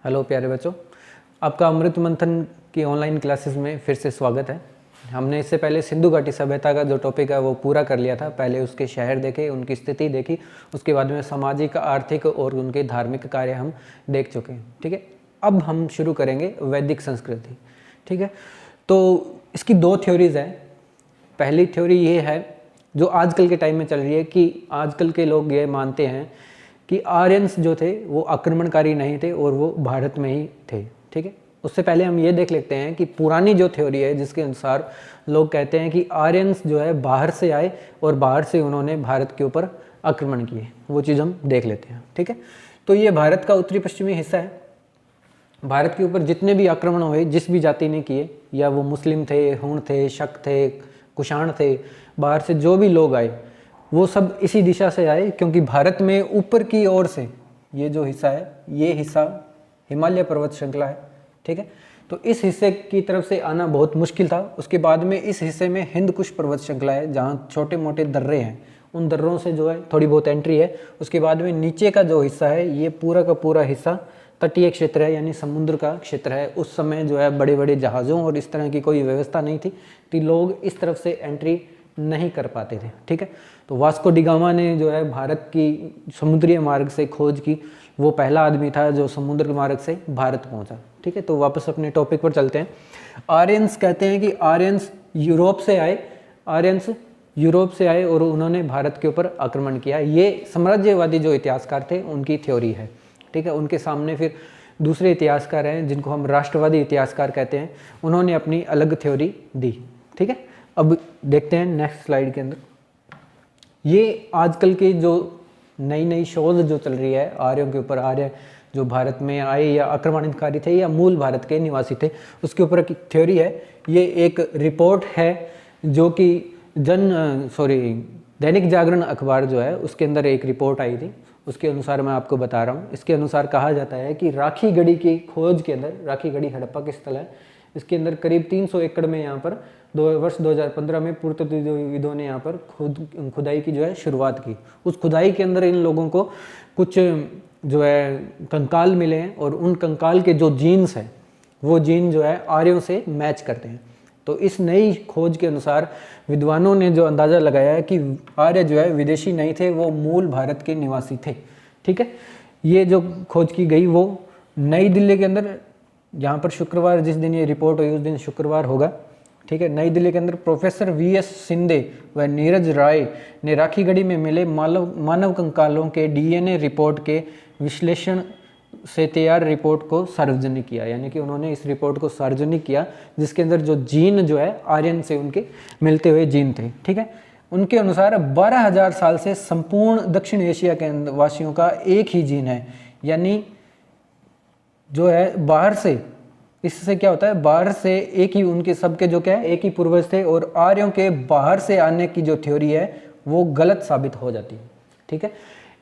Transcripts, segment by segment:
Hello प्यारे बच्चों, आपका अमृत मंथन की ऑनलाइन क्लासेस में फिर से स्वागत है। हमने इससे पहले सिंधु घाटी सभ्यता का जो टॉपिक है वो पूरा कर लिया था। पहले उसके शहर देखे, उनकी स्थिति देखी, उसके बाद में सामाजिक, आर्थिक और उनके धार्मिक कार्य हम देख चुके हैं। ठीक है, अब हम शुरू करेंगे वैदिक संस्कृति। ठीक है, तो इसकी दो थ्योरीज हैं। पहली थ्योरी ये है जो आजकल के टाइम में चल रही है कि आजकल के लोग ये मानते हैं कि आर्यंस जो थे वो आक्रमणकारी नहीं थे और वो भारत में ही थे। ठीक है, उससे पहले हम ये देख लेते हैं कि पुरानी जो थ्योरी है जिसके अनुसार लोग कहते हैं कि आर्यंस जो है बाहर से आए और बाहर से उन्होंने भारत के ऊपर आक्रमण किए, वो चीज़ हम देख लेते हैं। ठीक है, तो ये भारत का उत्तरी पश्चिमी हिस्सा है। भारत के ऊपर जितने भी आक्रमण हुए, जिस भी जाति ने किए, या वो मुस्लिम थे, हुण थे, शक थे, कुषाण थे, बाहर से जो भी लोग आए वो सब इसी दिशा से आए, क्योंकि भारत में ऊपर की ओर से ये जो हिस्सा है, ये हिस्सा हिमालय पर्वत श्रृंखला है। ठीक है, तो इस हिस्से की तरफ से आना बहुत मुश्किल था। उसके बाद में इस हिस्से में हिंद कुश पर्वत श्रृंखला है, जहाँ छोटे मोटे दर्रे हैं, उन दर्रों से जो है थोड़ी बहुत एंट्री है। उसके बाद में नीचे का जो हिस्सा है, ये पूरा का पूरा हिस्सा तटीय क्षेत्र है, यानी समुद्र का क्षेत्र है। उस समय जो है बड़े बड़े जहाज़ों और इस तरह की कोई व्यवस्था नहीं थी, तो लोग इस तरफ से एंट्री नहीं कर पाते थे। ठीक है, तो वास्को डी गामा ने जो है भारत की समुद्री मार्ग से खोज की, वो पहला आदमी था जो समुद्र के मार्ग से भारत पहुंचा। ठीक है, तो वापस अपने टॉपिक पर चलते हैं। आर्यंस कहते हैं कि आर्यंस यूरोप से आए, आर्यंस यूरोप से आए और उन्होंने भारत के ऊपर आक्रमण किया। ये साम्राज्यवादी जो इतिहासकार थे उनकी थ्योरी है। ठीक है, उनके सामने फिर दूसरे इतिहासकार हैं जिनको हम राष्ट्रवादी इतिहासकार कहते हैं, उन्होंने अपनी अलग थ्योरी दी। ठीक है, अब देखते हैं नेक्स्ट स्लाइड के अंदर। ये आजकल की जो नई नई शोध जो चल रही है आर्यों के ऊपर, आर्य जो भारत में आए या आक्रमणकारी थे या मूल भारत के निवासी थे, उसके ऊपर एक थ्योरी है। ये एक रिपोर्ट है जो कि दैनिक जागरण अखबार जो है उसके अंदर एक रिपोर्ट आई थी, उसके अनुसार मैं आपको बता रहा हूँ। इसके अनुसार कहा जाता है कि राखी गढ़ी की खोज के अंदर, राखी गढ़ी हड़प्पा के स्थल है, इसके अंदर करीब 300 एकड़ में यहाँ पर वर्ष 2015 में पुरातत्वविदों ने यहाँ पर खुदाई की जो है शुरुआत की। उस खुदाई के अंदर इन लोगों को कुछ जो है कंकाल मिले हैं और उन कंकाल के जो जीन्स हैं वो जीन जो है आर्यों से मैच करते हैं। तो इस नई खोज के अनुसार विद्वानों ने जो अंदाज़ा लगाया है कि आर्य जो है विदेशी नहीं थे, वो मूल भारत के निवासी थे। ठीक है, ये जो खोज की गई वो नई दिल्ली के अंदर, यहाँ पर शुक्रवार जिस दिन ये रिपोर्ट हुई उस दिन शुक्रवार होगा। ठीक है, नई दिल्ली के अंदर प्रोफेसर वीएस शिंदे व नीरज राय ने राखी गढ़ी में मिले मानव कंकालों के डीएनए रिपोर्ट के विश्लेषण से तैयार रिपोर्ट को सार्वजनिक किया। यानी कि उन्होंने इस रिपोर्ट को सार्वजनिक किया जिसके अंदर जो जीन जो है आर्यन से उनके मिलते हुए जीन थे। ठीक है, उनके अनुसार 12,000 साल से संपूर्ण दक्षिण एशिया के वासियों का एक ही जीन है। यानी जो है बाहर से, इससे क्या होता है, बाहर से एक ही उनके सबके जो क्या है एक ही पूर्वज थे, और आर्यों के बाहर से आने की जो थ्योरी है वो गलत साबित हो जाती है। ठीक है,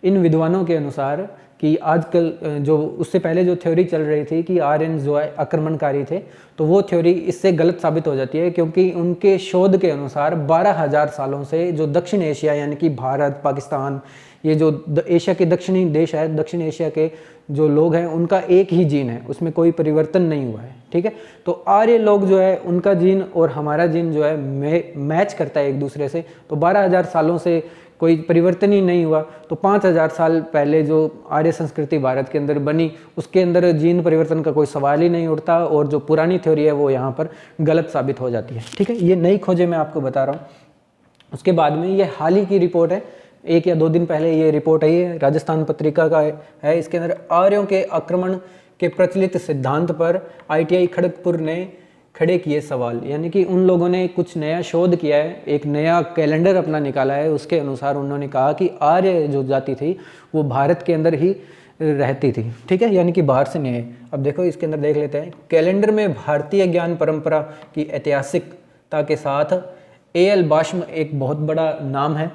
इन विद्वानों के अनुसार कि आजकल जो उससे पहले जो थ्योरी चल रही थी कि आर्यन जो है आक्रमणकारी थे, तो वो थ्योरी इससे गलत साबित हो जाती है, क्योंकि उनके शोध के अनुसार 12,000 सालों से जो दक्षिण एशिया यानी कि भारत, पाकिस्तान, ये जो एशिया के दक्षिणी देश है, दक्षिण एशिया के जो लोग हैं उनका एक ही जीन है, उसमें कोई परिवर्तन नहीं हुआ है। ठीक है, तो आर्य लोग जो है उनका जीन और हमारा जीन जो है मैच करता है एक दूसरे से। तो 12,000 सालों से कोई परिवर्तन ही नहीं हुआ, तो 5,000 साल पहले जो आर्य संस्कृति भारत के अंदर बनी उसके अंदर जीन परिवर्तन का कोई सवाल ही नहीं उठता, और जो पुरानी थ्योरी है वो यहाँ पर गलत साबित हो जाती है। ठीक है, ये नई खोजें मैं आपको बता रहा हूँ। उसके बाद में ये हाल ही की रिपोर्ट है, 1 या 2 दिन पहले ये रिपोर्ट आई है, राजस्थान पत्रिका का है। इसके अंदर आर्यों के आक्रमण के प्रचलित सिद्धांत पर ITI खड़गपुर ने खड़े किए सवाल। यानी कि उन लोगों ने कुछ नया शोध किया है, एक नया कैलेंडर अपना निकाला है। उसके अनुसार उन्होंने कहा कि आर्य जो जाति थी वो भारत के अंदर ही रहती थी। ठीक है, यानी कि बाहर से नहीं है। अब देखो इसके अंदर देख लेते हैं, कैलेंडर में भारतीय ज्ञान परंपरा की ऐतिहासिकता के साथ AL बाश्म एक बहुत बड़ा नाम है,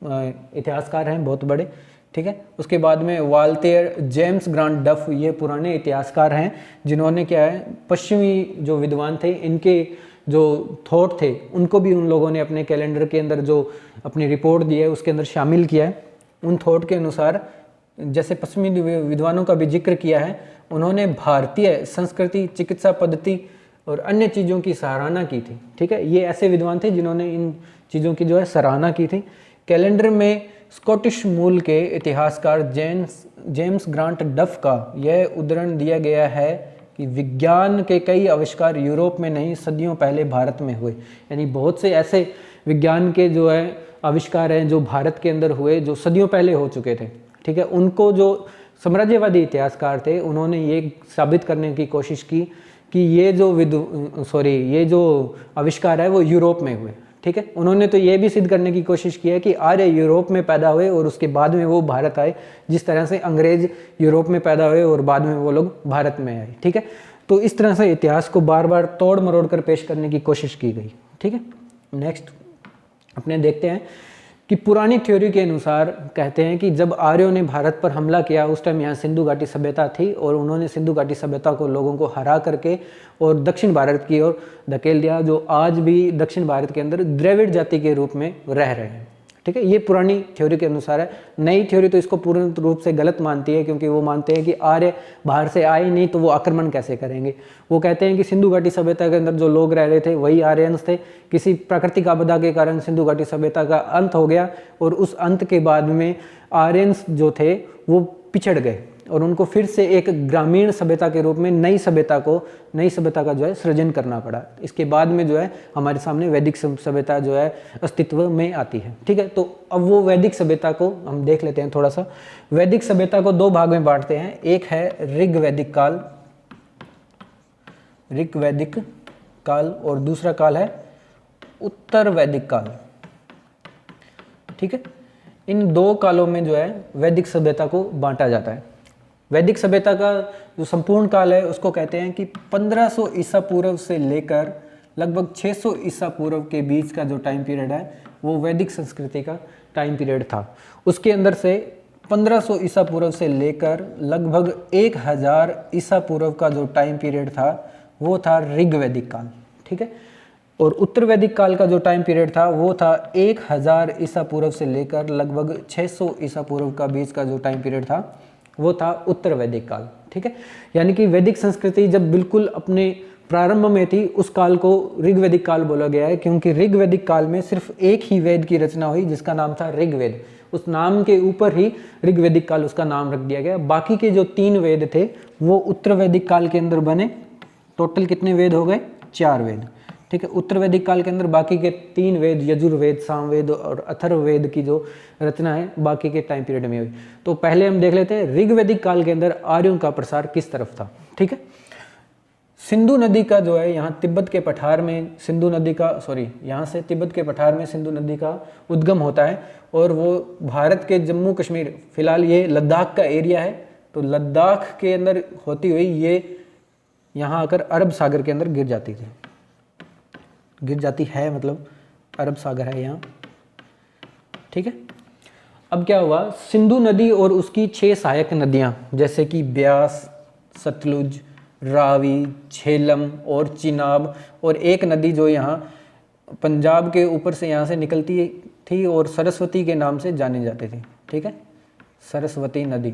इतिहासकार हैं बहुत बड़े। ठीक है, उसके बाद में वाल्टेयर, जेम्स ग्रांट डफ, ये पुराने इतिहासकार हैं जिन्होंने क्या है पश्चिमी जो विद्वान थे इनके जो थॉट थे उनको भी उन लोगों ने अपने कैलेंडर के अंदर जो अपनी रिपोर्ट दी है उसके अंदर शामिल किया है। उन थॉट के अनुसार जैसे पश्चिमी विद्वानों का भी जिक्र किया है, उन्होंने भारतीय संस्कृति, चिकित्सा पद्धति और अन्य चीज़ों की सराहना की थी। ठीक है, ये ऐसे विद्वान थे जिन्होंने इन चीज़ों की जो है सराहना की थी। कैलेंडर में स्कॉटिश मूल के इतिहासकार जेम्स ग्रांट डफ का यह उद्धरण दिया गया है कि विज्ञान के कई आविष्कार यूरोप में नहीं सदियों पहले भारत में हुए। यानी बहुत से ऐसे विज्ञान के जो है आविष्कार हैं जो भारत के अंदर हुए, जो सदियों पहले हो चुके थे। ठीक है, उनको जो साम्राज्यवादी इतिहासकार थे उन्होंने ये साबित करने की कोशिश की कि ये जो आविष्कार है वो यूरोप में हुए। ठीक है, उन्होंने तो ये भी सिद्ध करने की कोशिश की है कि आर्य यूरोप में पैदा हुए और उसके बाद में वो भारत आए, जिस तरह से अंग्रेज यूरोप में पैदा हुए और बाद में वो लोग भारत में आए। ठीक है, तो इस तरह से इतिहास को बार बार तोड़ मरोड़ कर पेश करने की कोशिश की गई। ठीक है, नेक्स्ट अपने देखते हैं कि पुरानी थ्योरी के अनुसार कहते हैं कि जब आर्यों ने भारत पर हमला किया उस टाइम यहाँ सिंधु घाटी सभ्यता थी और उन्होंने सिंधु घाटी सभ्यता को लोगों को हरा करके और दक्षिण भारत की ओर धकेल दिया, जो आज भी दक्षिण भारत के अंदर द्रविड़ जाति के रूप में रह रहे हैं। ठीक है, ये पुरानी थ्योरी के अनुसार है। नई थ्योरी तो इसको पूर्ण रूप से गलत मानती है, क्योंकि वो मानते हैं कि आर्य बाहर से आए नहीं तो वो आक्रमण कैसे करेंगे। वो कहते हैं कि सिंधु घाटी सभ्यता के अंदर जो लोग रह रहे थे वही आर्यंस थे। किसी प्राकृतिक आपदा के कारण सिंधु घाटी सभ्यता का अंत हो गया और उस अंत के बाद में आर्यंस जो थे वो पिछड़ गए और उनको फिर से एक ग्रामीण सभ्यता के रूप में नई सभ्यता का जो है सृजन करना पड़ा। इसके बाद में जो है हमारे सामने वैदिक सभ्यता जो है अस्तित्व में आती है। ठीक है, तो अब वो वैदिक सभ्यता को हम देख लेते हैं थोड़ा सा। वैदिक सभ्यता को दो भाग में बांटते हैं, एक है ऋग वैदिक काल और दूसरा काल है उत्तर वैदिक काल। ठीक है, इन दो कालों में जो है वैदिक सभ्यता को बांटा जाता है। वैदिक सभ्यता का जो संपूर्ण काल है उसको कहते हैं कि 1500 ईसा पूर्व से लेकर लगभग 600 ईसा पूर्व के बीच का जो टाइम पीरियड है वो वैदिक संस्कृति का टाइम पीरियड था। उसके अंदर से 1500 ईसा पूर्व से लेकर लगभग 1000 ईसा पूर्व का जो टाइम पीरियड था वो था ऋग वैदिक काल। ठीक है, और उत्तर वैदिक काल का जो टाइम पीरियड था वो था 1000 ईसा पूर्व से लेकर लगभग 600 ईसा पूर्व का बीच का जो टाइम पीरियड था वो था उत्तर वैदिक काल। ठीक है, यानी कि वैदिक संस्कृति जब बिल्कुल अपने प्रारंभ में थी उस काल को ऋग्वैदिक काल बोला गया है, क्योंकि ऋग्वैदिक काल में सिर्फ एक ही वेद की रचना हुई जिसका नाम था ऋग्वेद। उस नाम के ऊपर ही ऋग्वैदिक काल उसका नाम रख दिया गया। बाकी के जो 3 वेद थे वो उत्तर वैदिक काल के अंदर बने। टोटल कितने वेद हो गए? 4 वेद। ठीक है, उत्तर वैदिक काल के अंदर बाकी के 3 वेद यजुर्वेद, सामवेद और अथर्ववेद की जो रचना है बाकी के टाइम पीरियड में हुई। तो पहले हम देख लेते हैं ऋग्वैदिक काल के अंदर आर्यों का प्रसार किस तरफ था। ठीक है, सिंधु नदी का जो है यहाँ तिब्बत के पठार में यहाँ से तिब्बत के पठार में सिंधु नदी का उद्गम होता है और वो भारत के जम्मू कश्मीर, फिलहाल ये लद्दाख का एरिया है, तो लद्दाख के अंदर होती हुई ये यहाँ आकर अरब सागर के अंदर गिर जाती है, मतलब अरब सागर है यहाँ। ठीक है, अब क्या हुआ, सिंधु नदी और उसकी 6 सहायक नदियाँ जैसे कि ब्यास, सतलुज, रावी, झेलम और चिनाब, और एक नदी जो यहाँ पंजाब के ऊपर से यहाँ से निकलती थी और सरस्वती के नाम से जानी जाती थी। ठीक है, सरस्वती नदी।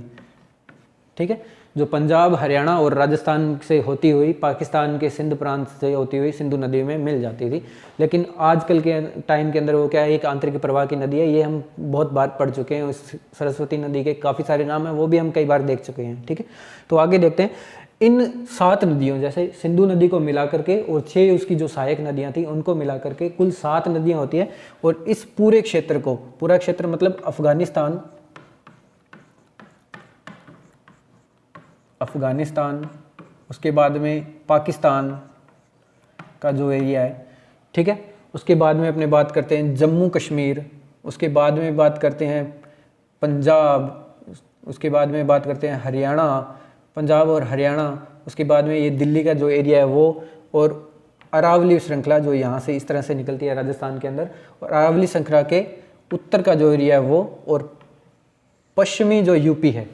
ठीक है, जो पंजाब, हरियाणा और राजस्थान से होती हुई पाकिस्तान के सिंध प्रांत से होती हुई सिंधु नदी में मिल जाती थी, लेकिन आजकल के टाइम के अंदर वो क्या है, एक आंतरिक प्रवाह की नदी है। ये हम बहुत बार पढ़ चुके हैं। उस सरस्वती नदी के काफ़ी सारे नाम हैं, वो भी हम कई बार देख चुके हैं। ठीक है, तो आगे देखते हैं। इन 7 नदियों जैसे सिंधु नदी को मिला करके और 6 उसकी जो सहायक नदियाँ थी उनको मिला करके कुल 7 नदियाँ होती है। और इस पूरे क्षेत्र को, पूरा क्षेत्र मतलब अफगानिस्तान, उसके बाद में पाकिस्तान का जो एरिया है, ठीक है, उसके बाद में अपने बात करते हैं जम्मू कश्मीर, उसके बाद में बात करते हैं पंजाब, उसके बाद में बात करते हैं हरियाणा, पंजाब और हरियाणा, उसके बाद में ये दिल्ली का जो एरिया है वो, और अरावली श्रृंखला जो यहाँ से इस तरह से निकलती है राजस्थान के अंदर, और अरावली श्रृंखला के उत्तर का जो एरिया है वो, और पश्चिमी जो यूपी है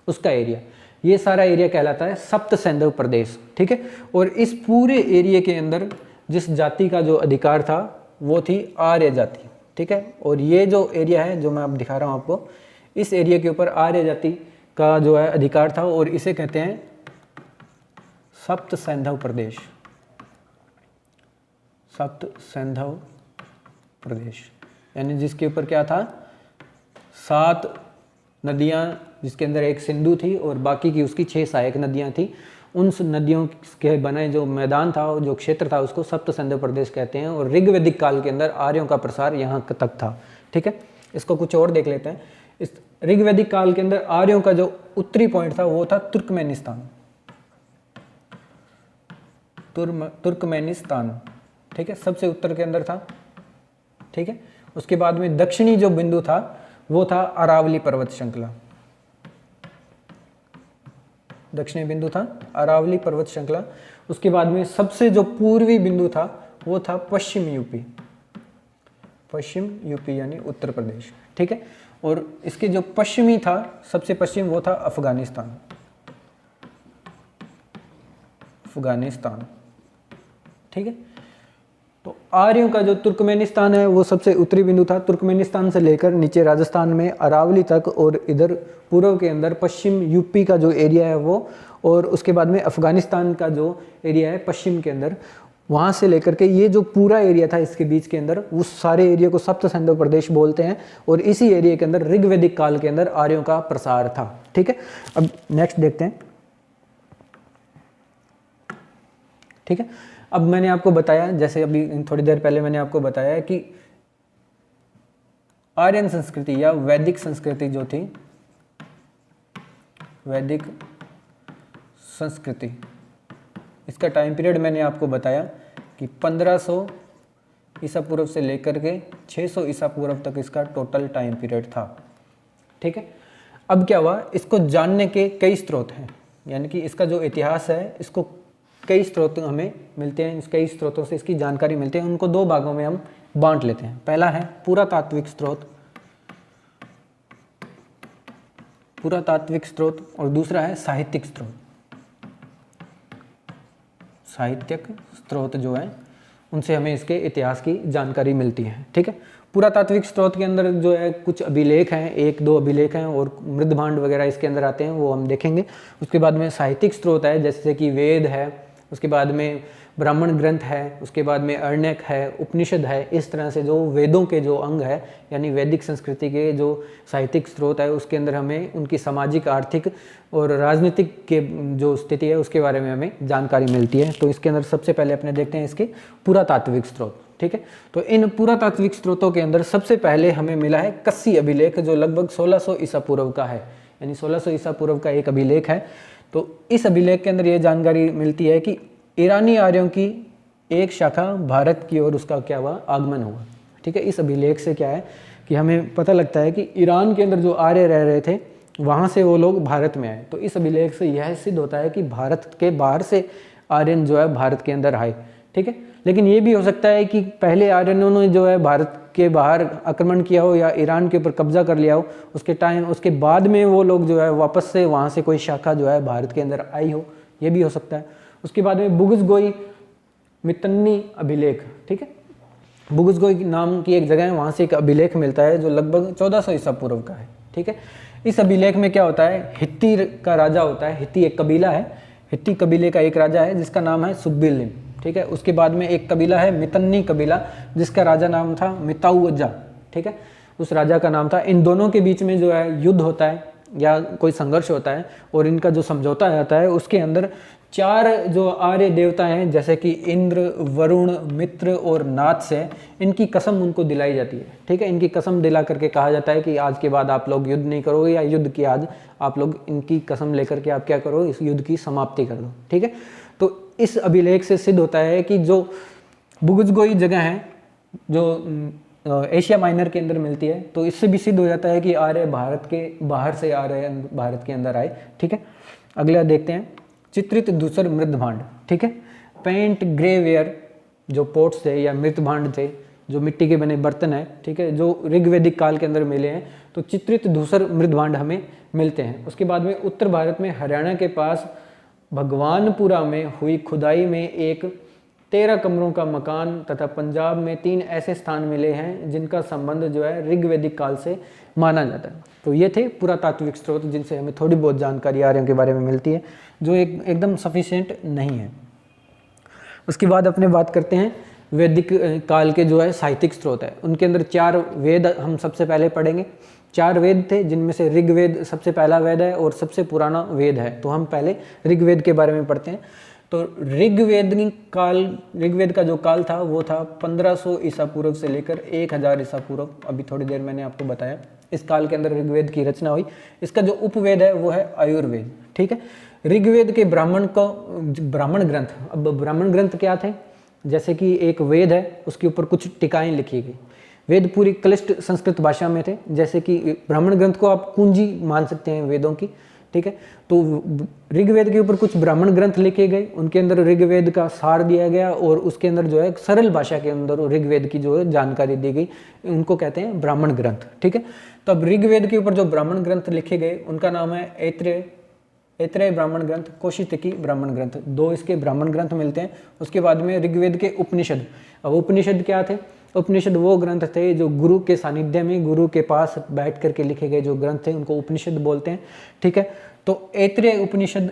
उसका एरिया, ये सारा एरिया कहलाता है सप्त सैंधव प्रदेश। ठीक है, और इस पूरे एरिया के अंदर जिस जाति का जो अधिकार था वो थी आर्य जाति। ठीक है, और ये जो एरिया है जो मैं अब दिखा रहा हूँ आपको, इस एरिया के ऊपर आर्य जाति का जो है अधिकार था और इसे कहते हैं सप्त सैंधव प्रदेश, सप्त सैंधव प्रदेश, यानी जिसके ऊपर क्या था, 7 नदियाँ, जिसके अंदर एक सिंधु थी और बाकी की उसकी 6 सहायक नदियाँ थी। उन नदियों के बने जो मैदान था, जो क्षेत्र था, उसको सप्त सैंधव प्रदेश कहते हैं। और ऋग्वैदिक काल के अंदर आर्यों का प्रसार यहाँ तक था। ठीक है, इसको कुछ और देख लेते हैं। इस ऋग्वैदिक काल के अंदर आर्यों का जो उत्तरी पॉइंट था वो था तुर्कमेनिस्तान, तुर्कमेनिस्तान। ठीक है, सबसे उत्तर के अंदर था। ठीक है, उसके बाद में दक्षिणी जो बिंदु था वो था अरावली पर्वत श्रृंखला, दक्षिणी बिंदु था अरावली पर्वत श्रृंखला। उसके बाद में सबसे जो पूर्वी बिंदु था वो था पश्चिम यूपी, पश्चिम यूपी यानी उत्तर प्रदेश। ठीक है, और इसके जो पश्चिमी था, सबसे पश्चिम, वो था अफगानिस्तान, अफगानिस्तान। ठीक है, तो आर्यों का जो तुर्कमेनिस्तान है वो सबसे उत्तरी बिंदु था। तुर्कमेनिस्तान से लेकर नीचे राजस्थान में अरावली तक, और इधर पूर्व के अंदर पश्चिम यूपी का जो एरिया है वो, और उसके बाद में अफगानिस्तान का जो एरिया है पश्चिम के अंदर, वहाँ से लेकर के ये जो पूरा एरिया था इसके बीच के अंदर, उस सारे एरिया को सप्त सैंधव प्रदेश बोलते हैं। और इसी एरिया के अंदर ऋग्वैदिक काल के अंदर आर्यों का प्रसार था। ठीक है, अब नेक्स्ट देखते हैं। ठीक है, अब मैंने आपको बताया, जैसे अभी थोड़ी देर पहले मैंने आपको बताया कि आर्यन संस्कृति या वैदिक संस्कृति जो थी, वैदिक संस्कृति, इसका टाइम पीरियड मैंने आपको बताया कि 1500 ईसा पूर्व से लेकर के 600 ईसा पूर्व तक इसका टोटल टाइम पीरियड था। ठीक है, अब क्या हुआ, इसको जानने के कई स्रोत हैं, यानी कि इसका जो इतिहास है इसको कई स्रोत हमें मिलते हैं, कई स्रोतों से इसकी जानकारी मिलती है। उनको 2 भागों में हम बांट लेते हैं। पहला है पुरातात्विक स्रोत, पुरातात्विक स्रोत, और दूसरा है साहित्यिक स्रोत। साहित्यिक स्रोत जो है उनसे हमें इसके इतिहास की जानकारी मिलती है। ठीक है, पुरातात्विक स्रोत के अंदर जो है कुछ अभिलेख हैं, 1-2 अभिलेख हैं, और मृदभांड वगैरह इसके अंदर आते हैं, वो हम देखेंगे। उसके बाद में साहित्यिक स्रोत है, जैसे कि वेद है, उसके बाद में ब्राह्मण ग्रंथ है, उसके बाद में अरण्यक है, उपनिषद है। इस तरह से जो वेदों के जो अंग है, यानी वैदिक संस्कृति के जो साहित्यिक स्रोत है, उसके अंदर हमें उनकी सामाजिक, आर्थिक और राजनीतिक के जो स्थिति है उसके बारे में हमें जानकारी मिलती है। तो इसके अंदर सबसे पहले अपने देखते हैं इसके पुरातात्विक स्रोत। ठीक है, तो इन पुरातात्विक स्रोतों के अंदर सबसे पहले हमें मिला है कस्सी अभिलेख, जो लगभग 1600 ईसा पूर्व का है, यानी 1600 ईसा पूर्व का एक अभिलेख है। तो इस अभिलेख के अंदर ये जानकारी मिलती है कि ईरानी आर्यों की एक शाखा भारत की ओर उसका क्या हुआ, आगमन हुआ। ठीक है, इस अभिलेख से क्या है कि हमें पता लगता है कि ईरान के अंदर जो आर्य रह रहे थे वहाँ से वो लोग भारत में आए। तो इस अभिलेख से यह सिद्ध होता है कि भारत के बाहर से आर्यन जो है भारत के अंदर आए। ठीक है, लेकिन ये भी हो सकता है कि पहले आर्यनों ने जो है भारत के बाहर आक्रमण किया हो या ईरान के ऊपर कब्जा कर लिया हो, उसके बाद में वो लोग जो है वापस से वहाँ से कोई शाखा जो है भारत के अंदर आई हो, ये भी हो सकता है। उसके बाद में बुगुसगोई मितन्नी अभिलेख। ठीक है, बुगुसगोई नाम की एक जगह है, वहाँ से एक अभिलेख मिलता है जो लगभग 1400 ईसा पूर्व का है। ठीक है, इस अभिलेख में क्या होता है, हित्ती का राजा होता है, हित्ती एक कबीला है, हित्ती कबीले का एक राजा है जिसका नाम है सुब्बिलिम। ठीक है, उसके बाद में एक कबीला है मितन्नी कबीला, जिसका राजा नाम था मिताउजा। ठीक है, उस राजा का नाम था। इन दोनों के बीच में जो है युद्ध होता है या कोई संघर्ष होता है, और इनका जो समझौता आता है उसके अंदर 4 जो आर्य देवता हैं, जैसे कि इंद्र, वरुण, मित्र और नाथ से, इनकी कसम उनको दिलाई जाती है। ठीक है, इनकी कसम दिला करके कहा जाता है कि आज के बाद आप लोग युद्ध नहीं करोगे, या युद्ध की आज आप लोग इनकी कसम लेकर के आप क्या करो, इस युद्ध की समाप्ति कर दो। ठीक है, तो इस अभिलेख से सिद्ध होता है कि जो बुगुसगोई जगह है जो एशिया माइनर के अंदर मिलती है, तो इससे भी सिद्ध हो जाता है कि आर्य भारत के बाहर से आ रहे हैं, भारत के अंदर आए। ठीक है, अगला देखते हैं चित्रित धूसर मृदभांड। ठीक है, पेंट ग्रेवेयर जो पोट्स थे या मृदभांड थे, जो मिट्टी के बने बर्तन है, ठीक है, जो ऋग्वैदिक काल के अंदर मिले हैं, तो चित्रित धूसर मृदभांड हमें मिलते हैं। उसके बाद में उत्तर भारत में हरियाणा के पास भगवानपुरा में हुई खुदाई में एक 13 कमरों का मकान तथा पंजाब में 3 ऐसे स्थान मिले हैं जिनका संबंध जो है ऋग्वैदिक काल से माना जाता है। तो ये थे पुरातात्विक स्रोत जिनसे हमें थोड़ी बहुत जानकारी आर्यों के बारे में मिलती है, जो एकदम सफिशिएंट नहीं है। उसके बाद अपने बात करते हैं वैदिक काल के जो है साहित्यिक स्रोत है। उनके अंदर 4 वेद हम सबसे पहले पढ़ेंगे। 4 वेद थे जिनमें से ऋग्वेद सबसे पहला वेद है और सबसे पुराना वेद है। तो हम पहले ऋग्वेद के बारे में पढ़ते हैं। तो ऋग्वेद का जो काल था वो था 1500 ईसा पूर्व से लेकर 1000 ईसा पूर्व। अभी थोड़ी देर मैंने आपको बताया इस काल के अंदर ऋग्वेद की रचना हुई। इसका जो उपवेद है वो है आयुर्वेद, ठीक है। ऋग्वेद के ब्राह्मण ग्रंथ, अब ब्राह्मण ग्रंथ क्या थे, जैसे कि एक वेद है उसके ऊपर कुछ टिकाएं लिखी गई। वेद पूरी क्लिष्ट संस्कृत भाषा में थे, जैसे कि ब्राह्मण ग्रंथ को आप कुंजी मान सकते हैं वेदों की, ठीक है। तो ऋग्वेद के ऊपर कुछ ब्राह्मण ग्रंथ लिखे गए, उनके अंदर ऋग्वेद का सार दिया गया और उसके अंदर जो है सरल भाषा के अंदर ऋग्वेद की जो है जानकारी दी गई, उनको कहते हैं ब्राह्मण ग्रंथ, ठीक है। तो अब ऋग्वेद के ऊपर जो ब्राह्मण ग्रंथ लिखे गए उनका नाम है ऐत्रेय ब्राह्मण ग्रंथ, कौशितकी ब्राह्मण ग्रंथ। 2 इसके ब्राह्मण ग्रंथ मिलते हैं। उसके बाद में ऋग्वेद के उपनिषद। अब उपनिषद क्या थे, उपनिषद वो ग्रंथ थे जो गुरु के सानिध्य में गुरु के पास बैठ करके लिखे गए जो ग्रंथ थे उनको उपनिषद बोलते हैं, ठीक है। तो ऐत्रेय उपनिषद,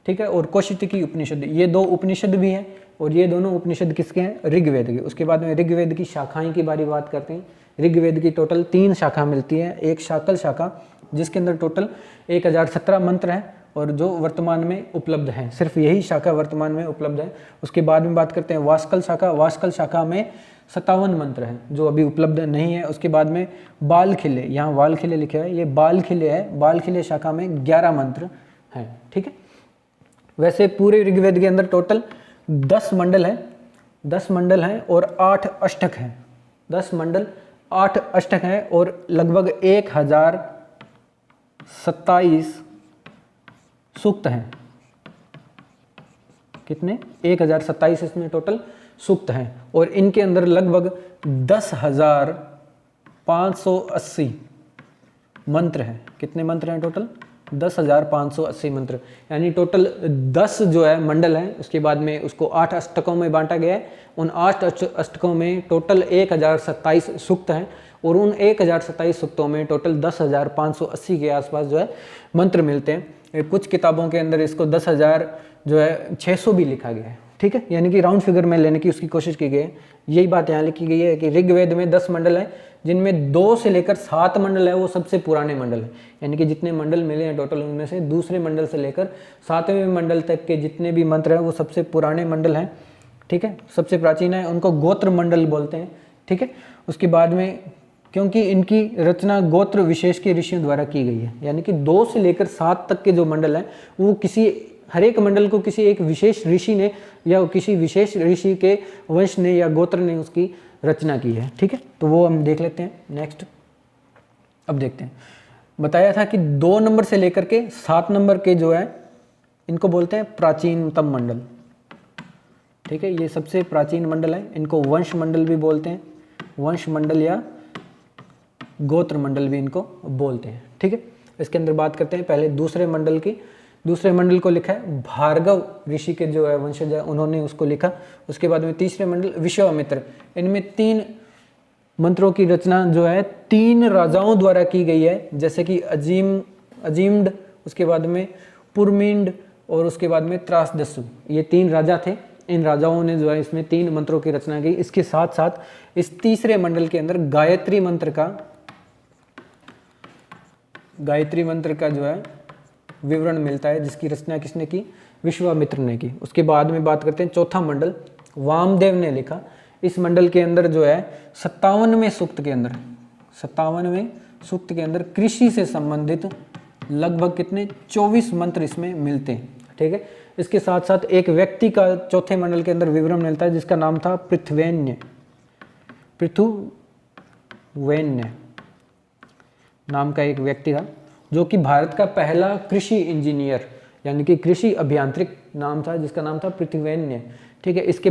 ठीक है, और कौशितकी उपनिषद, ये 2 उपनिषद भी हैं और ये दोनों उपनिषद किसके हैं, ऋग्वेद के। उसके बाद में ऋग्वेद की शाखाएं की बात करते हैं। ऋग्वेद की टोटल 3 शाखा मिलती है। एक शाकल शाखा जिसके अंदर टोटल 1017 मंत्र हैं और जो वर्तमान में उपलब्ध हैं, सिर्फ यही शाखा वर्तमान में उपलब्ध है। उसके बाद में बात करते हैं वास्कल शाखा। वास्कल शाखा में 57 मंत्र हैं जो अभी उपलब्ध नहीं है। उसके बाद में बालखिले, यहाँ वालखिले लिखे है, ये बालखिले है। बालखिले शाखा में 11 मंत्र हैं, ठीक है। वैसे पूरे ऋग्वेद के अंदर टोटल 10 मंडल है, 10 मंडल हैं और 8 अष्टक हैं। 10 मंडल 8 अष्टक हैं और लगभग 1027 सूक्त हैं। कितने, 1027 इसमें टोटल सूक्त हैं और इनके अंदर लगभग 10,580 मंत्र हैं। कितने मंत्र हैं टोटल, 10,580 मंत्र, यानी टोटल 10 जो है मंडल हैं। उसके बाद में उसको 8 अष्टकों में बांटा गया है। उन 8 अष्टकों में टोटल 1027 सूक्त हैं और उन 1027 सूक्तों में टोटल 10,580 के आसपास जो है मंत्र मिलते हैं। कुछ किताबों के अंदर इसको 10,600 भी लिखा गया है, ठीक है, यानी कि राउंड फिगर में लेने की उसकी कोशिश की गई है। यही बात यहाँ लिखी गई है कि ऋग्वेद में 10 मंडल हैं जिनमें 2 से लेकर 7 मंडल है वो सबसे पुराने मंडल हैं, यानी कि जितने मंडल मिले हैं टोटल उनमें से दूसरे मंडल से लेकर 7वें मंडल तक के जितने भी मंत्र हैं वो सबसे पुराने मंडल हैं, ठीक है, सबसे प्राचीन है, उनको गोत्र मंडल बोलते हैं, ठीक है। उसके बाद में क्योंकि इनकी रचना गोत्र विशेष के ऋषियों द्वारा की गई है, यानी कि 2 से लेकर 7 तक के जो मंडल हैं वो हर एक मंडल को किसी एक विशेष ऋषि ने या किसी विशेष ऋषि के वंश ने या गोत्र ने उसकी रचना की है, ठीक है। तो वो हम देख लेते हैं नेक्स्ट। अब देखते हैं, बताया था कि 2 नंबर से लेकर के 7 नंबर के जो है इनको बोलते हैं प्राचीनतम मंडल, ठीक है। ये सबसे प्राचीन मंडल है, इनको वंश मंडल भी बोलते हैं, वंश मंडल या गोत्र मंडल भी इनको बोलते हैं, ठीक है। इसके अंदर बात करते हैं पहले दूसरे मंडल की। दूसरे मंडल को लिखा है भार्गव ऋषि के जो है वंशज है उन्होंने उसको लिखा। उसके बाद में तीसरे मंडल विश्वामित्र, इनमें 3 मंत्रों की रचना जो है 3 राजाओं द्वारा की गई है, जैसे कि अजीम्ड, उसके बाद में पुरमिंड और उसके बाद में त्रासदस्सु। ये 3 राजा थे, इन राजाओं ने जो है इसमें 3 मंत्रों की रचना की। इसके साथ साथ इस तीसरे मंडल के अंदर गायत्री मंत्र का जो है विवरण मिलता है, जिसकी रचना किसने की, विश्वामित्र ने की। उसके बाद में बात करते हैं चौथा मंडल, वामदेव ने लिखा। इस मंडल के अंदर जो है 57वें सूक्त के अंदर कृषि से संबंधित लगभग कितने 24 मंत्र इसमें मिलते हैं, ठीक है। इसके साथ साथ एक व्यक्ति का चौथे मंडल के अंदर विवरण मिलता है जिसका नाम था पृथुवैन्य नाम का एक व्यक्ति था, जो कि भारत का पहला कृषि इंजीनियर यानी कि कृषि अभियांत्रिक नाम था, जिसका नाम था पृथुवैन्य, ठीक है। इसके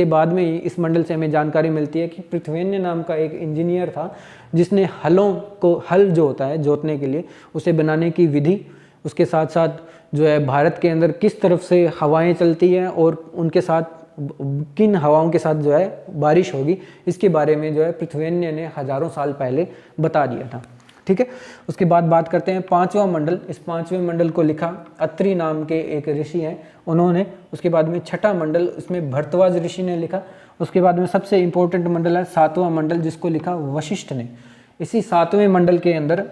बाद में ही इस मंडल से हमें जानकारी मिलती है कि पृथुवैन्य नाम का एक इंजीनियर था जिसने हल जो होता है जोतने के लिए उसे बनाने की विधि, उसके साथ साथ जो है भारत के अंदर किस तरफ से हवाएं चलती हैं और उनके साथ किन हवाओं के साथ जो है बारिश होगी, इसके बारे में जो है पृथ्वीन्य ने हजारों साल पहले बता दिया था। ठीक है, उसके बाद बात करते हैं पांचवा मंडल। इस पांचवें मंडल को लिखा अत्रि नाम के एक ऋषि हैं उन्होंने। उसके बाद में छठा मंडल, इसमें भरद्वाज ऋषि ने लिखा। उसके बाद में सबसे इंपॉर्टेंट मंडल है सातवां मंडल, जिसको लिखा वशिष्ठ ने। इसी सातवें मंडल के अंदर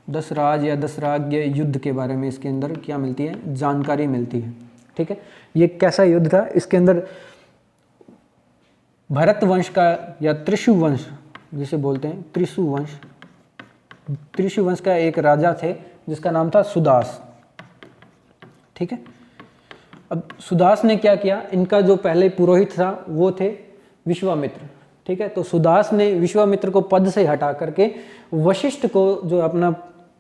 दसराज्य युद्ध के बारे में इसके अंदर क्या मिलती है, जानकारी मिलती है। ठीक है, ये कैसा युद्ध था, इसके अंदर भरत वंश का या त्रिशु वंश जिसे बोलते हैं, त्रिशु वंश का एक राजा थे जिसका नाम था सुदास। ठीक है, अब सुदास ने क्या किया, इनका जो पहले पुरोहित था वो थे विश्वामित्र। ठीक है, तो सुदास ने विश्वामित्र को पद से हटा करके वशिष्ठ को जो अपना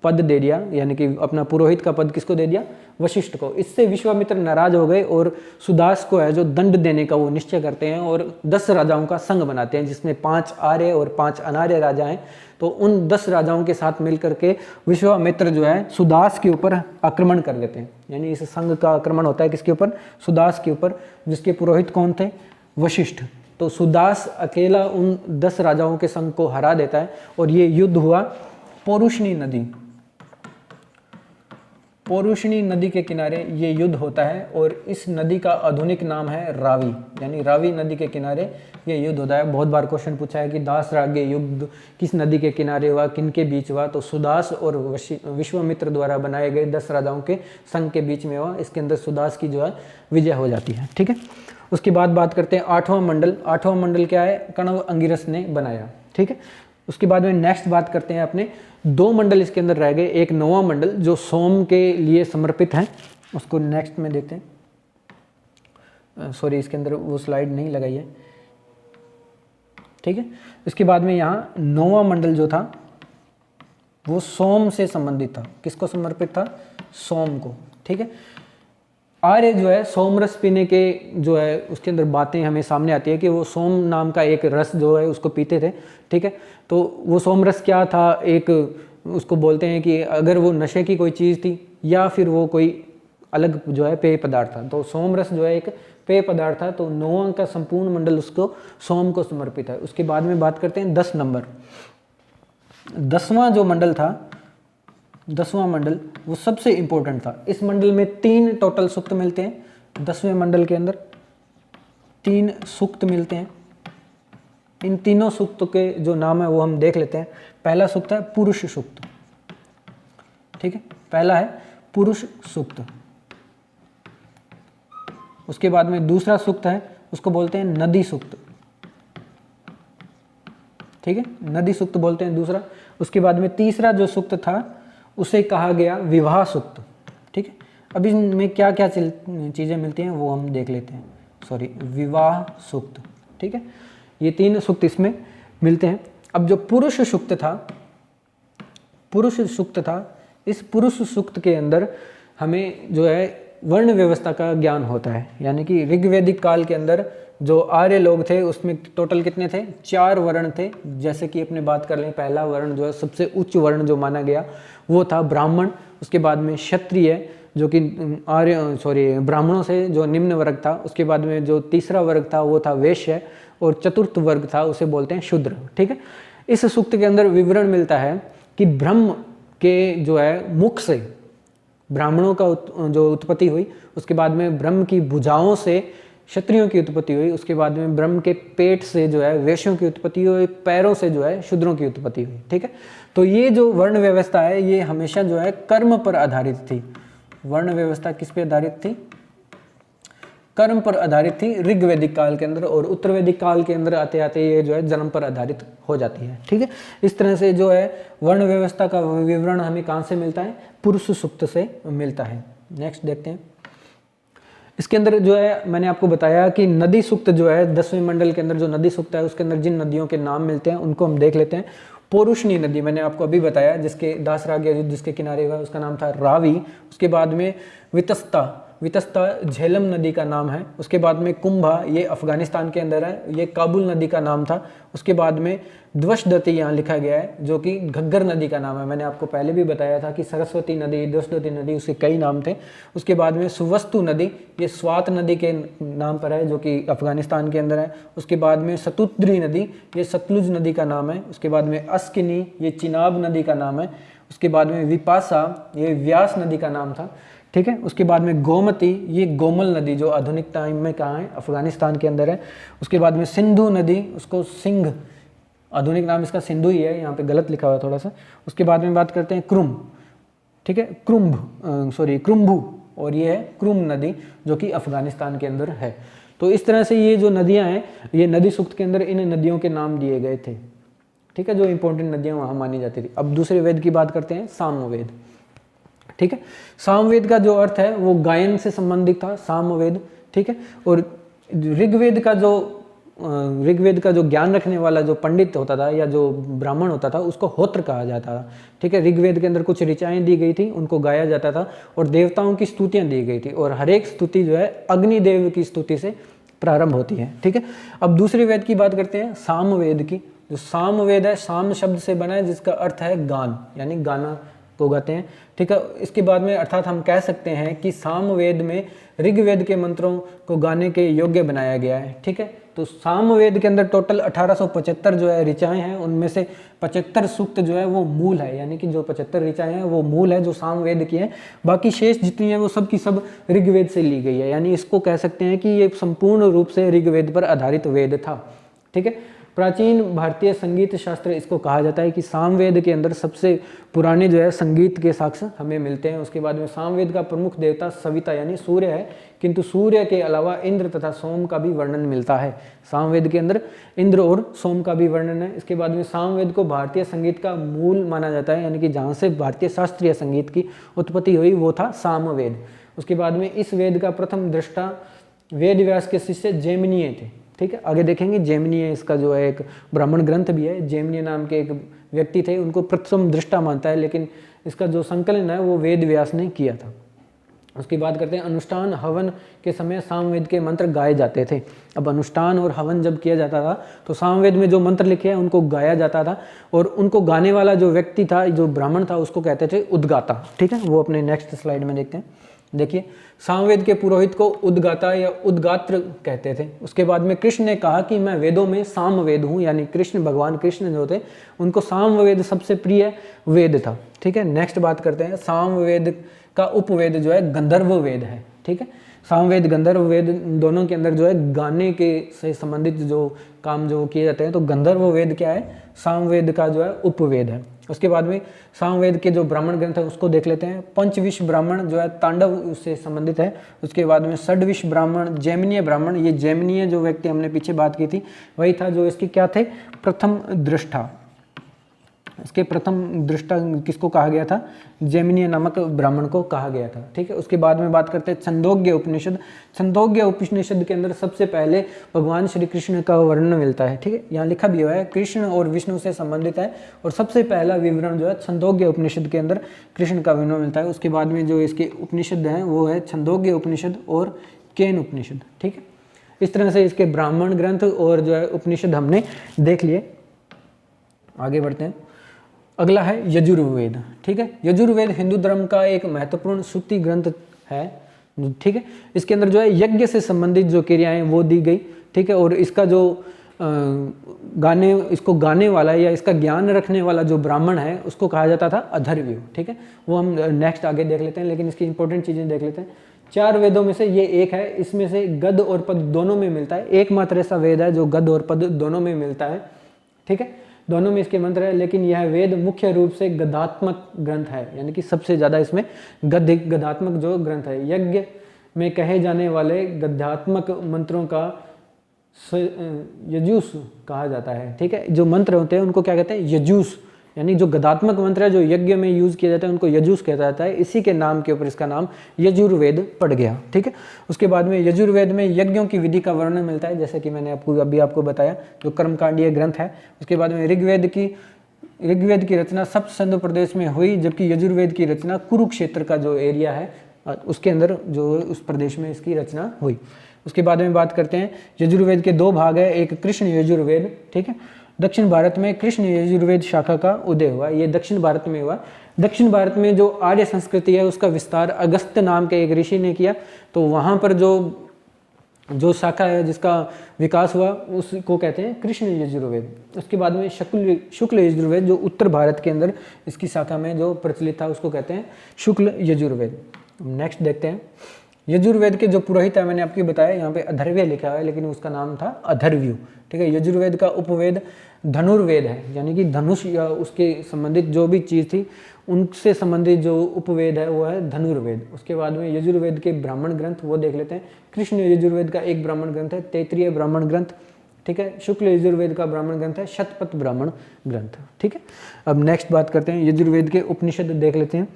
पद दे दिया, यानी कि अपना पुरोहित का पद किसको दे दिया, वशिष्ठ को। इससे विश्वामित्र नाराज हो गए और सुदास को है जो दंड देने का वो निश्चय करते हैं और 10 राजाओं का संघ बनाते हैं, जिसमें 5 आर्य और 5 अनार्य राजा हैं। तो उन 10 राजाओं के साथ मिलकर के विश्वामित्र जो है सुदास के ऊपर आक्रमण कर लेते हैं। यानी इस संघ का आक्रमण होता है किसके ऊपर, सुदास के ऊपर, जिसके पुरोहित कौन थे, वशिष्ठ। तो सुदास अकेला उन 10 राजाओं के संघ को हरा देता है और ये युद्ध हुआ पोरुषणी नदी के किनारे ये युद्ध होता है। और इस नदी का आधुनिक नाम है रावी, यानी रावी नदी के किनारे ये युद्ध होता है। बहुत बार क्वेश्चन पूछा है कि दासराज्य युद्ध किस नदी के किनारे हुआ, किन के बीच हुआ, तो सुदास और विश्वामित्र द्वारा बनाए गए 10 राजाओं के संघ के बीच में हुआ। इसके अंदर सुदास की जो है विजय हो जाती है। ठीक है, उसके बाद बात करते हैं 8वां मंडल। 8वां मंडल क्या है, कण्व अंगिरस ने बनाया। ठीक है, उसके बाद में नेक्स्ट बात करते हैं अपने 2 मंडल इसके अंदर रह गए। एक 9वां मंडल जो सोम के लिए समर्पित है, उसको नेक्स्ट में देखते हैं। सॉरी, इसके अंदर वो स्लाइड नहीं लगाई है। ठीक है, इसके बाद में यहाँ 9वां मंडल जो था वो सोम से संबंधित था। किसको समर्पित था, सोम को। ठीक है, आर्य जो है सोमरस पीने के जो है उसके अंदर बातें हमें सामने आती है कि वो सोम नाम का एक रस जो है उसको पीते थे। ठीक है, तो वो सोमरस क्या था, एक उसको बोलते हैं कि अगर वो नशे की कोई चीज़ थी या फिर वो कोई अलग जो है पेय पदार्थ था, तो सोमरस जो है एक पेय पदार्थ था। तो 9वां का संपूर्ण मंडल उसको सोम को समर्पित है। उसके बाद में बात करते हैं 10 नंबर। 10वां जो मंडल था, 10वां मंडल वो सबसे इंपॉर्टेंट था। इस मंडल में 3 टोटल सूक्त मिलते हैं। 10वें मंडल के अंदर 3 सूक्त मिलते हैं। इन तीनों सूक्त के जो नाम है वो हम देख लेते हैं। पहला सूक्त है पुरुष सूक्त। ठीक है, पहला है पुरुष सूक्त। उसके बाद में दूसरा सूक्त है, उसको बोलते हैं नदी सूक्त। ठीक है, नदी सूक्त बोलते हैं दूसरा। उसके बाद में तीसरा जो सूक्त था उसे कहा गया विवाह सूक्त। ठीक है, अब इसमें क्या क्या चीज़ें मिलती हैं वो हम देख लेते हैं। सॉरी, विवाह सूक्त। ठीक है, ये 3 सूक्त इसमें मिलते हैं। अब जो पुरुष सूक्त था, इस पुरुष सूक्त के अंदर हमें जो है वर्ण व्यवस्था का ज्ञान होता है। यानी कि ऋग्वैदिक काल के अंदर जो आर्य लोग थे उसमें टोटल कितने थे, 4 वर्ण थे। जैसे कि अपने बात कर लें, पहला वर्ण जो है सबसे उच्च वर्ण जो माना गया वो था ब्राह्मण। उसके बाद में क्षत्रिय जो कि ब्राह्मणों से जो निम्न वर्ग था। उसके बाद में जो तीसरा वर्ग था वो था वैश्य, और चतुर्थ वर्ग था उसे बोलते हैं शूद्र। ठीक है, इस सूक्त के अंदर विवरण मिलता है कि ब्रह्म के जो है मुख से ब्राह्मणों का जो उत्पत्ति हुई, उसके बाद में ब्रह्म की भुजाओं से क्षत्रियों की उत्पत्ति हुई, उसके बाद में ब्रह्म के पेट से जो है वैश्यों की उत्पत्ति हुई, पैरों से जो है शूद्रों की उत्पत्ति हुई। ठीक है, तो ये जो वर्ण व्यवस्था है ये हमेशा जो है कर्म पर आधारित थी। वर्ण व्यवस्था किस पे आधारित थी, कर्म पर आधारित थी ऋग्वैदिक काल के अंदर, और उत्तरवैदिक काल के अंदर आते आते ये जो है जन्म पर आधारित हो जाती है। ठीक है, इस तरह से जो है वर्ण व्यवस्था का विवरण हमें कहाँ से मिलता है, पुरुष सूक्त से मिलता है। नेक्स्ट देखते हैं। इसके अंदर जो है मैंने आपको बताया कि नदी सूक्त जो है 10वें मंडल के अंदर जो नदी सूक्त है उसके अंदर जिन नदियों के नाम मिलते हैं उनको हम देख लेते हैं। पोरुषणी नदी मैंने आपको अभी बताया, जिसके दासराज्य जिसके किनारे हुआ उसका नाम था रावी। उसके बाद में वितस्ता, वितस्ता झेलम नदी का नाम है। उसके बाद में कुंभा, ये अफगानिस्तान के अंदर है, ये काबुल नदी का नाम था। उसके बाद में द्वशदती यहाँ लिखा गया है जो कि घग्गर नदी का नाम है। मैंने आपको पहले भी बताया था कि सरस्वती नदी, द्वशदती नदी, उसके कई नाम थे। उसके बाद में सुवस्तु नदी, ये स्वात नदी के नाम पर है जो कि अफगानिस्तान के अंदर है। उसके बाद में सतुद्री नदी, ये सतलुज नदी का नाम है। उसके बाद में अस्किनी, ये चिनाब नदी का नाम है। उसके बाद में विपासा, ये व्यास नदी का नाम था, ठीक है। उसके बाद में गोमती, ये गोमल नदी जो आधुनिक टाइम में कहाँ है, अफगानिस्तान के अंदर है। उसके बाद में सिंधु नदी, उसको सिंघ, आधुनिक नाम इसका सिंधु ही है, यहाँ पे गलत लिखा हुआ है थोड़ा सा। उसके बाद में बात करते हैं क्रुम, ठीक है, क्रुम्भू, और ये है क्रुम नदी जो कि अफगानिस्तान के अंदर है। तो इस तरह से ये जो नदियाँ हैं, ये नदी सूक्त के अंदर इन नदियों के नाम दिए गए थे, ठीक है, जो इंपॉर्टेंट नदियाँ वहाँ मानी जाती थी। अब दूसरे वेद की बात करते हैं, सामवेद, ठीक है। सामवेद का जो अर्थ है वो गायन से संबंधित था, सामवेद, ठीक है। और ऋग्वेद का जो ज्ञान रखने वाला जो पंडित होता था या जो ब्राह्मण होता था उसको होत्र कहा जाता था, ठीक है। ऋग्वेद के अंदर कुछ ऋचाएं दी गई थी, उनको गाया जाता था और देवताओं की स्तुतियां दी गई थी, और हर एक स्तुति जो है अग्निदेव की स्तुति से प्रारंभ होती है, ठीक है। अब दूसरे वेद की बात करते हैं, सामवेद की। जो सामवेद है, साम शब्द से बना है जिसका अर्थ है गान, यानी गाना को गाते हैं, ठीक है। इसके बाद में अर्थात हम कह सकते हैं कि सामवेद में ऋग्वेद के मंत्रों को गाने के योग्य बनाया गया है, ठीक है। तो सामवेद के अंदर टोटल 1875 जो है ऋचाएं हैं, उनमें से 75 सूक्त जो है वो मूल है, यानी कि जो 75 ऋचाएं हैं वो मूल है जो सामवेद की है। बाकी शेष जितनी है वो सब की सब ऋग्वेद से ली गई है, यानी इसको कह सकते हैं कि ये संपूर्ण रूप से ऋग्वेद पर आधारित वेद था, ठीक है। प्राचीन भारतीय संगीत शास्त्र इसको कहा जाता है कि सामवेद के अंदर सबसे पुराने जो है संगीत के साक्ष्य हमें मिलते हैं। उसके बाद में सामवेद का प्रमुख देवता सविता यानी सूर्य है, किंतु सूर्य के अलावा इंद्र तथा सोम का भी वर्णन मिलता है। सामवेद के अंदर इंद्र और सोम का भी वर्णन है। इसके बाद में सामवेद को भारतीय संगीत का मूल माना जाता है, यानी कि जहाँ से भारतीय शास्त्रीय संगीत की उत्पत्ति हुई वो था सामवेद। उसके बाद में इस वेद का प्रथम दृष्टा वेद व्यास के शिष्य जैमिनीय थे, ठीक है। आगे देखेंगे जैमिनीय इसका जो है एक ब्राह्मण ग्रंथ भी है। जैमिनीय नाम के एक व्यक्ति थे, उनको प्रथम दृष्टा मानता है, लेकिन इसका जो संकलन है वो वेद व्यास ने किया था। उसकी बात करते हैं, अनुष्ठान हवन के समय सामवेद के मंत्र गाए जाते थे। अब अनुष्ठान और हवन जब किया जाता था तो सामवेद में जो मंत्र लिखे हैं उनको गाया जाता था, और उनको गाने वाला जो व्यक्ति था, जो ब्राह्मण था, उसको कहते थे उद्गाता, ठीक है। वो अपने नेक्स्ट स्लाइड में देखते हैं। देखिए, सामवेद के पुरोहित को उद्गाता या उद्गात्र कहते थे। उसके बाद में कृष्ण ने कहा कि मैं वेदों में सामवेद हूँ, यानी कृष्ण, भगवान कृष्ण जो थे उनको सामवेद सबसे प्रिय वेद था, ठीक है। नेक्स्ट बात करते हैं, सामवेद का उपवेद जो है गंधर्व वेद है, ठीक है। सामवेद गंधर्व वेद दोनों के अंदर जो है गाने के से संबंधित जो काम जो किए जाते हैं, तो गंधर्व वेद क्या है, सामवेद का जो है उपवेद है। उसके बाद में सामवेद के जो ब्राह्मण ग्रंथ है उसको देख लेते हैं। पंचविश ब्राह्मण जो है तांडव उससे संबंधित है। उसके बाद में षड्विश ब्राह्मण, जैमिनीय ब्राह्मण, ये जैमिनीय जो व्यक्ति हमने पीछे बात की थी वही था जो इसकी क्या थे, प्रथम दृष्टा। इसके प्रथम दृष्टा किसको कहा गया था, जैमिनीय नामक ब्राह्मण को कहा गया था, ठीक है। उसके बाद में बात करते हैं छंदोग्य उपनिषद। छंदोग्य उपनिषद के अंदर सबसे पहले भगवान श्री कृष्ण का वर्णन मिलता है, ठीक है। यहाँ लिखा भी हुआ है कृष्ण और विष्णु से संबंधित है, और सबसे पहला विवरण जो है छंदोग्य उपनिषद के अंदर कृष्ण का विवरण मिलता है। उसके बाद में जो इसके उपनिषद हैं वो है छंदोग्य उपनिषद और केन उपनिषद, ठीक है। इस तरह से इसके ब्राह्मण ग्रंथ और जो है उपनिषद हमने देख लिए। आगे बढ़ते हैं, अगला है यजुर्वेद, ठीक है। यजुर्वेद हिंदू धर्म का एक महत्वपूर्ण श्रुति ग्रंथ है, ठीक है। इसके अंदर जो है यज्ञ से संबंधित जो क्रियाएं वो दी गई, ठीक है। और इसका जो इसको गाने वाला या इसका ज्ञान रखने वाला जो ब्राह्मण है उसको कहा जाता था अधर्व्य, ठीक है। वो हम नेक्स्ट आगे देख लेते हैं, लेकिन इसकी इंपॉर्टेंट चीजें देख लेते हैं। 4 वेदों में से ये एक है, इसमें से गद और पद दोनों में मिलता है। एकमात्र ऐसा वेद है जो गद और पद दोनों में मिलता है, ठीक है। दोनों में इसके मंत्र है, लेकिन यह वेद मुख्य रूप से गद्यात्मक ग्रंथ है, यानी कि सबसे ज्यादा इसमें गद्यात्मक जो ग्रंथ है। यज्ञ में कहे जाने वाले गद्यात्मक मंत्रों का यजुष कहा जाता है, ठीक है। जो मंत्र होते हैं उनको क्या कहते हैं, यजुष, यानी जो गद्यात्मक मंत्र है जो यज्ञ में यूज किया जाता है उनको यजुष कहा जाता है। इसी के नाम के ऊपर इसका नाम यजुर्वेद पड़ गया, ठीक है। उसके बाद में यजुर्वेद में यज्ञों की विधि का वर्णन मिलता है, जैसे कि मैंने आपको बताया, जो कर्मकांडीय ग्रंथ है। उसके बाद में ऋग्वेद की रचना सप्त सिंधु प्रदेश में हुई, जबकि यजुर्वेद की रचना कुरुक्षेत्र का जो एरिया है उसके अंदर जो उस प्रदेश में इसकी रचना हुई। उसके बाद में बात करते हैं यजुर्वेद के दो भाग है, एक कृष्ण यजुर्वेद, ठीक है। दक्षिण भारत में कृष्ण यजुर्वेद शाखा का उदय हुआ, ये दक्षिण भारत में हुआ। दक्षिण भारत में जो आर्य संस्कृति है उसका विस्तार अगस्त्य नाम के एक ऋषि ने किया, तो वहाँ पर जो शाखा है जिसका विकास हुआ उसको कहते हैं कृष्ण यजुर्वेद। उसके बाद में शुक्ल यजुर्वेद जो उत्तर भारत के अंदर इसकी शाखा में जो प्रचलित था उसको कहते हैं शुक्ल यजुर्वेद। नेक्स्ट देखते हैं यजुर्वेद के जो पुरोहित है, मैंने आपको बताया यहाँ पे अधर्व्य लिखा है लेकिन उसका नाम था अधर्व्यु, ठीक है। यजुर्वेद का उपवेद धनुर्वेद है, यानी कि धनुष या उसके संबंधित जो भी चीज़ थी उनसे संबंधित जो उपवेद है वो है धनुर्वेद। उसके बाद में यजुर्वेद के ब्राह्मण ग्रंथ वो देख लेते हैं। कृष्ण यजुर्वेद का एक ब्राह्मण ग्रंथ है तैत्तिरीय ब्राह्मण ग्रंथ, ठीक है। शुक्ल यजुर्वेद का ब्राह्मण ग्रंथ है शतपथ ब्राह्मण ग्रंथ, ठीक है। अब नेक्स्ट बात करते हैं यजुर्वेद के उपनिषद देख लेते हैं।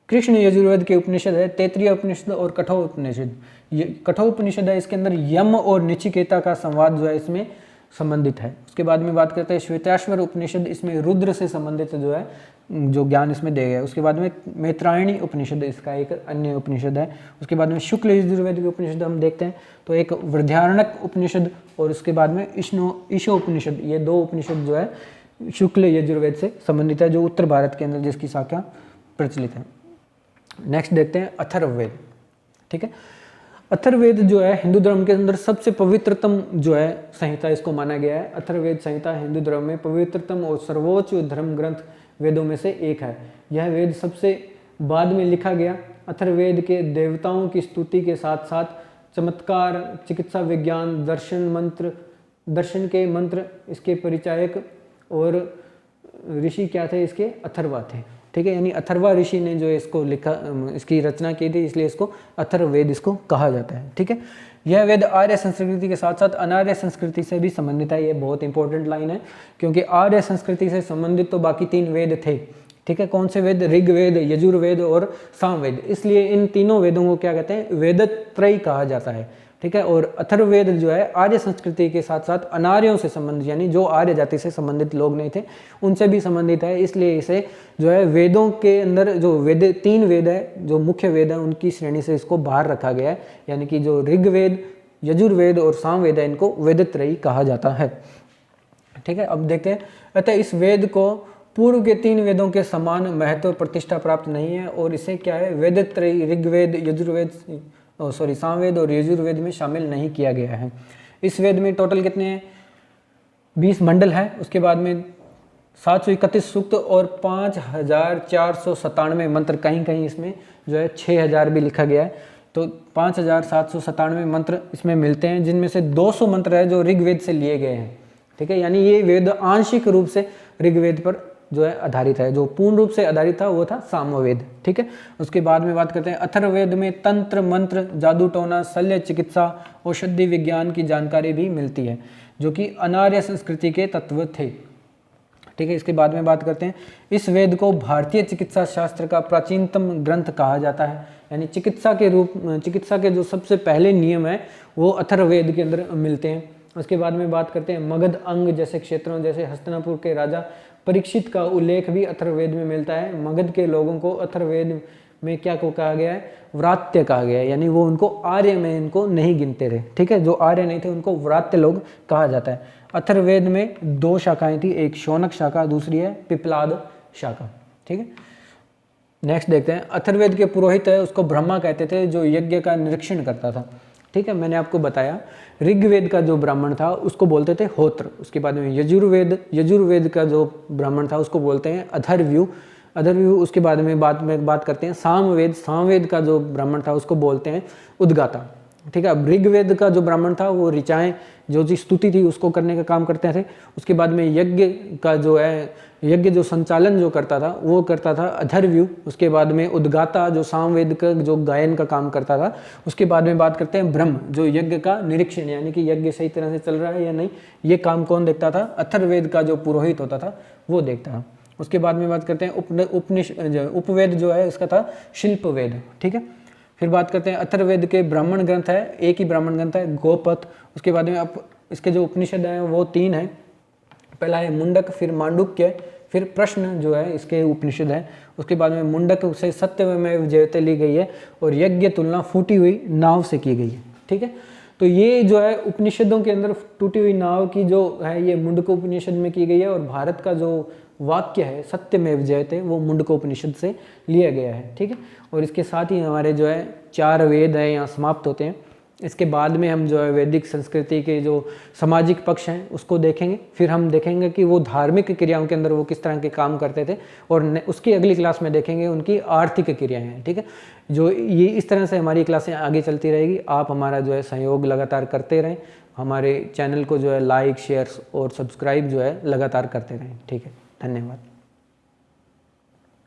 कृष्ण यजुर्वेद के उपनिषद है तैत्तिरीय उपनिषद और कठोर उपनिषद। ये कठोर उपनिषद है, इसके अंदर यम और नचिकेता का संवाद जो है इसमें संबंधित है। उसके बाद में बात करते हैं श्वेताश्वर उपनिषद, इसमें रुद्र से संबंधित जो है जो ज्ञान इसमें दिया गया है। उसके बाद में मैत्रायणी उपनिषद इसका एक अन्य उपनिषद है। उसके बाद में शुक्ल यजुर्वेद के उपनिषद हम देखते हैं तो एक वृद्धारण्यक उपनिषद और उसके बाद में ईशो उपनिषद, ये दो उपनिषद जो है शुक्ल यजुर्वेद से संबंधित है जो उत्तर भारत के अंदर जिसकी शाखा प्रचलित है। नेक्स्ट देखते हैं अथर्ववेद, ठीक है। अथर्ववेद जो है हिंदू धर्म के अंदर सबसे पवित्रतम जो है संहिता इसको माना गया है। अथर्ववेद संहिता हिंदू धर्म में पवित्रतम और सर्वोच्च धर्म ग्रंथ वेदों में से एक है। यह वेद सबसे बाद में लिखा गया। अथर्ववेद के देवताओं की स्तुति के साथ साथ चमत्कार, चिकित्सा विज्ञान, दर्शन के मंत्र इसके परिचायक और ऋषि क्या थे इसके अथर्वा थे, ठीक है। यानी अथर्वा ऋषि ने जो इसको लिखा, इसकी रचना की थी, इसलिए इसको अथर्ववेद इसको कहा जाता है, ठीक है। यह वेद आर्य संस्कृति के साथ साथ अनार्य संस्कृति से भी संबंधित है। ये बहुत इंपॉर्टेंट लाइन है क्योंकि आर्य संस्कृति से संबंधित तो बाकी तीन वेद थे, ठीक है। कौन से वेद? ऋग्वेद, यजुर्वेद और सामवेद। इसलिए इन तीनों वेदों को क्या कहते हैं? वेदत्रयी कहा जाता है, ठीक है। और अथर्ववेद जो है आर्य संस्कृति के साथ साथ अनार्यों से संबंधित, यानी जो आर्य जाति से संबंधित लोग नहीं थे उनसे भी संबंधित है। इसलिए इसे जो है वेदों के अंदर जो तीन वेद है जो मुख्य वेद है उनकी श्रेणी से इसको बाहर रखा गया है। यानी कि जो ऋग्वेद, यजुर्वेद और सामवेद है इनको वेदत्रयी कहा जाता है, ठीक है। अब देखते हैं, अतः इस वेद को पूर्व के तीन वेदों के समान महत्व प्रतिष्ठा प्राप्त नहीं है और इसे क्या है वेदत्रयी ऋग्वेद, यजुर्वेद सामवेद और यजुर्वेद में शामिल नहीं किया गया है। इस वेद में टोटल कितने हैं? 20 मंडल है। उसके बाद में 731 सूक्त और 5497 मंत्र, कहीं कहीं इसमें जो है 6000 भी लिखा गया है। तो 5797 मंत्र इसमें मिलते हैं, जिनमें से 200 मंत्र है जो ऋग्वेद से लिए गए हैं, ठीक है। यानी ये वेद आंशिक रूप से ऋग्वेद पर जो है आधारित है। जो पूर्ण रूप से आधारित था वो था सामवेद, ठीक है। उसके बाद में बात करते हैं अथर्ववेद में तंत्र, मंत्र, जादू टोना, शल्य चिकित्सा, औषधि विज्ञान की जानकारी भी मिलती है जो कि अनार्य संस्कृति के तत्व थे, ठीक है। इसके बाद में बात करते हैं, इस वेद को भारतीय चिकित्सा शास्त्र का प्राचीनतम ग्रंथ कहा जाता है। यानी चिकित्सा के जो सबसे पहले नियम है वो अथर्ववेद के अंदर मिलते हैं। उसके बाद में बात करते हैं मगध अंग जैसे क्षेत्रों, जैसे हस्तिनापुर के राजा परीक्षित का उल्लेख भी अथर्ववेद में मिलता है। मगध के लोगों को अथर्ववेद में क्या को कहा गया है? व्रात्य कहा गया है। यानी वो उनको आर्य में इनको नहीं गिनते थे, ठीक है। जो आर्य नहीं थे उनको व्रात्य लोग कहा जाता है। अथर्ववेद में 2 शाखाएं थी, एक शौनक शाखा, दूसरी है पिप्लाद शाखा, ठीक है। नेक्स्ट देखते हैं, अथर्ववेद के पुरोहित है उसको ब्रह्मा कहते थे जो यज्ञ का निरीक्षण करता था, ठीक है। मैंने आपको बताया ऋग्वेद का जो ब्राह्मण था उसको बोलते थे होत्र। उसके बाद में यजुर्वेद का जो ब्राह्मण था उसको बोलते हैं अधर्व्यु। उसके बाद में बात करते हैं सामवेद का जो ब्राह्मण था उसको बोलते हैं उद्गाता, ठीक है। अब ऋग्वेद का जो ब्राह्मण था वो ऋचाएं जो स्तुति थी उसको करने का काम करते थे। उसके बाद में यज्ञ जो संचालन जो करता था वो करता था अधर्व्यु। उसके बाद में उद्गाता जो सामवेद का जो गायन का काम करता था। उसके बाद में बात करते हैं ब्रह्म जो यज्ञ का निरीक्षण, यानी कि यज्ञ सही तरह से चल रहा है या नहीं, ये काम कौन देखता था? अथर्ववेद का जो पुरोहित होता था वो देखता था। उसके बाद में बात करते हैं उपवेद जो है इसका था शिल्पवेद, ठीक है। फिर बात करते हैं अथर्ववेद के ब्राह्मण ग्रंथ है, एक ही ब्राह्मण ग्रंथ है गोपथ। उसके बाद में इसके जो उपनिषद हैं वो 3 हैं। पहला है मुंडक, फिर मांडुक्य, फिर प्रश्न जो है इसके उपनिषद है, उसके बाद में मुंडक से सत्यमेव जयते ली गई है, और यज्ञ तुलना फूटी हुई नाव से की गई है। ठीक है, तो ये जो है उपनिषदों के अंदर टूटी हुई नाव की जो है ये मुंडक उपनिषद में की गई है, और भारत का जो वाक्य है सत्यमेव जयते वो मुंडक उपनिषद से लिया गया है। ठीक है, और इसके साथ ही हमारे जो है 4 वेद है यहाँ समाप्त होते हैं। इसके बाद में हम जो है वैदिक संस्कृति के जो सामाजिक पक्ष हैं उसको देखेंगे, फिर हम देखेंगे कि वो धार्मिक क्रियाओं के अंदर वो किस तरह के काम करते थे, और उसकी अगली क्लास में देखेंगे उनकी आर्थिक क्रियाएं हैं। ठीक है, जो ये इस तरह से हमारी क्लासें आगे चलती रहेगी। आप हमारा जो है सहयोग लगातार करते रहें, हमारे चैनल को जो है लाइक, शेयर और सब्सक्राइब जो है लगातार करते रहें। ठीक है, धन्यवाद।